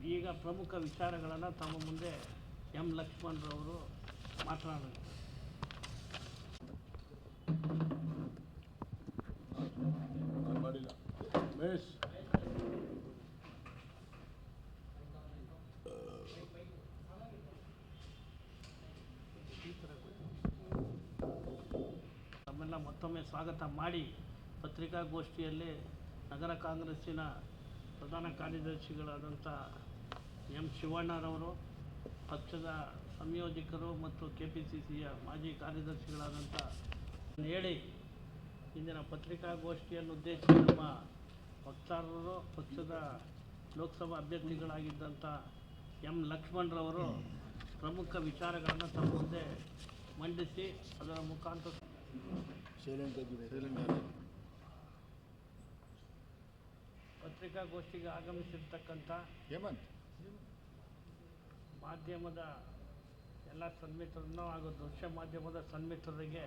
ಈಗ ಪ್ರಮುಖ ವಿಚಾರಗಳನ್ನು ತಮ್ಮ ಮುಂದೆ ಎಂ ಲಕ್ಷ್ಮಣರವರು ಮಾತನಾಡುತ್ತಾರೆ. ತಮ್ಮೆಲ್ಲ ಮತ್ತೊಮ್ಮೆ ಸ್ವಾಗತ ಮಾಡಿ ಪತ್ರಿಕಾಗೋಷ್ಠಿಯಲ್ಲಿ ನಗರ ಕಾಂಗ್ರೆಸ್ಸಿನ ಪ್ರಧಾನ ಕಾರ್ಯದರ್ಶಿಗಳಾದಂಥ ಎಂ ಶಿವಣ್ಣರವರು, ಪಕ್ಷದ ಸಂಯೋಜಕರು ಮತ್ತು KPCCಯ ಮಾಜಿ ಕಾರ್ಯದರ್ಶಿಗಳಾದಂಥ ಹೇಳಿ ಇಂದಿನ ಪತ್ರಿಕಾಗೋಷ್ಠಿಯನ್ನು ಉದ್ದೇಶಿಸಿ ನಮ್ಮ ವಕ್ತಾರರು ಪಕ್ಷದ ಲೋಕಸಭಾ ಅಭ್ಯರ್ಥಿಗಳಾಗಿದ್ದಂಥ ಎಂ ಲಕ್ಷ್ಮಣರವರು ಪ್ರಮುಖ ವಿಚಾರಗಳನ್ನು ತಮ್ಮ ಮುಂದೆ ಮಂಡಿಸಿ ಅದರ ಮುಖಾಂತರ ಪತ್ರಿಕಾಗೋಷ್ಠಿಗೆ ಆಗಮಿಸಿರ್ತಕ್ಕಂಥ ಮಾಧ್ಯಮದ ಎಲ್ಲ ಸನ್ಮಿತ್ರರನ್ನು ಹಾಗೂ ದೃಶ್ಯ ಮಾಧ್ಯಮದ ಸನ್ಮಿತ್ರರಿಗೆ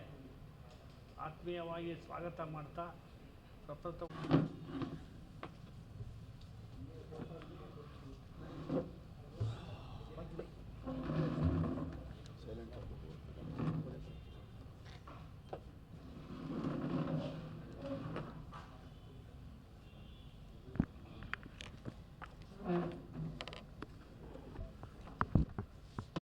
ಆತ್ಮೀಯವಾಗಿ ಸ್ವಾಗತ ಮಾಡ್ತಾ ಪ್ರಪ್ರಥಮ